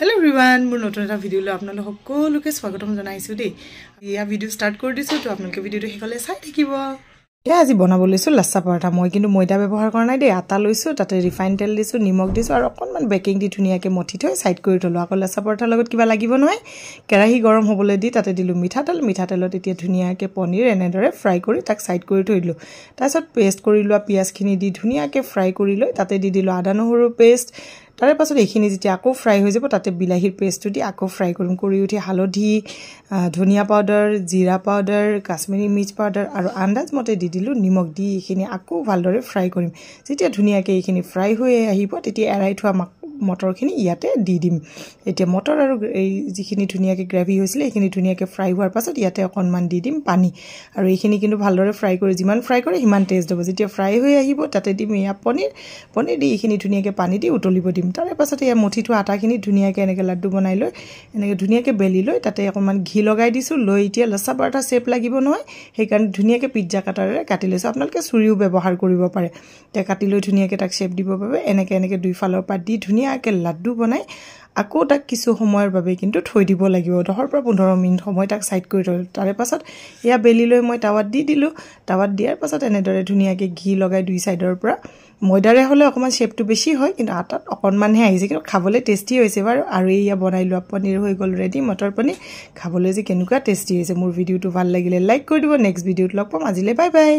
Hello everyone, মোৰ নতুন এটা ভিডিঅ লৈ আপোনালোক সকলোকে স্বাগতম জনাইছো দেই। ইয়া ভিডিঅ ষ্টাৰ্ট কৰি দিছো তো আপোনালোকে ভিডিঅটো হেকলে চাই থাকিব। এয়া আজি বনাব লৈছো লাচ্ছা পৰঠা। মই কিন্তু ময়দা ব্যৱহাৰ কৰা নাই দেই, আটা লৈছো, তাতে ৰিফাইন তেল দিছো, নিমখ দিছো আৰু অকনমান বেকিং দি ধুনিয়াকে মঠি থৈ সাইড কৰি থলো। আকৌ লাচ্ছা পৰঠাৰ লগত কিবা লাগিব নহয়, কেৰাহী গৰম হ'বলৈ দি তাতে দিলো মিঠাতেলত এতিয়া ধুনিয়াকে পনীৰ এনেদৰে ফ্ৰাই কৰি তাক সাইড কৰি থৈ দিলো। তাৰপিছত পেষ্ট কৰি লোৱা পিয়াজখিনি দি ধুনিয়াকে ফ্ৰাই কৰি লৈ তাতে দি দিলো আদা নহৰু পেষ্ট। তাৰে পাছত এইখিনি যেতিয়া আকৌ ফ্ৰাই হৈ যাব তাতে বিলাহীৰ পেষ্টটো দি আকৌ ফ্ৰাই কৰিম। কৰি উঠি হালধি, ধনিয়া পাউডাৰ, জিৰা পাউডাৰ, কাশ্মীৰী মিৰ্চ পাউডাৰ আৰু আন্দাজ মতে দি দিলোঁ নিমখ দি এইখিনি আকৌ ভালদৰে ফ্ৰাই কৰিম। যেতিয়া ধুনীয়াকৈ এইখিনি ফ্ৰাই হৈ আহিব তেতিয়া এৰাই থোৱা মটৰখিনি ইয়াতে দি দিম। এতিয়া মটৰ আৰু এই যিখিনি ধুনীয়াকৈ গ্ৰেভি হৈছিলে সেইখিনি ধুনীয়াকৈ ফ্ৰাই হোৱাৰ পাছত ইয়াতে অকণমান দি দিম পানী। আৰু এইখিনি কিন্তু ভালদৰে ফ্ৰাই কৰি যিমান ফ্ৰাই কৰে সিমান টেষ্ট হ'ব। যেতিয়া ফ্ৰাই হৈ আহিব তাতে দিম এয়া পনীৰ দি এইখিনি ধুনীয়াকৈ পানী দি উতলিব দিম। তাৰে পাছত এয়া মঠি থোৱা আটাখিনি ধুনীয়াকৈ এনেকৈ লাড্ডু বনাই লৈ এনেকৈ ধুনীয়াকৈ বেলি লৈ তাতে অকণমান ঘি লগাই দিছোঁ। লৈ এতিয়া লাচ্ছা পৰঠা শ্বেপ লাগিব নহয়, সেইকাৰণে ধুনীয়াকৈ পিজ্জা কাটাৰেৰে কাটি লৈছোঁ। আপোনালোকে চুৰিও ব্যৱহাৰ কৰিব পাৰে। এতিয়া কাটি লৈ ধুনীয়াকৈ তাক শ্বেপ দিবৰ বাবে এনেকৈ দুইফালৰ পৰা দি ধুনীয়াকৈ লাড্ডু বনাই আকৌ তাক কিছু সময়ৰ বাবে কিন্তু থৈ দিব লাগিব। 10 পৰা 15 মিনিট সময় তাক সাইড কৰি থ'লোঁ। তাৰে পাছত এয়া বেলি লৈ মই টাৱাত দি দিলোঁ। টাৱাত দিয়াৰ পাছত এনেদৰে ধুনীয়াকৈ ঘি লগাই দুই চাইডৰ পৰা, ময়দাৰে হ'লে অকণমান শ্বেপটো বেছি হয় কিন্তু আটাত অকণমানহে আহিছে, কিন্তু খাবলৈ টেষ্টি হৈছে বাৰু। আৰু এয়া বনাই লোৱা পনীৰ হৈ গ'ল ৰেডি, মটৰ পনীৰ। খাবলৈ যে কেনেকুৱা টেষ্টি হৈছে। মোৰ ভিডিঅ'টো ভাল লাগিলে লাইক কৰি দিব। নেক্সট ভিডিঅ'ত লগ পাম। আজিলৈ বাই বাই।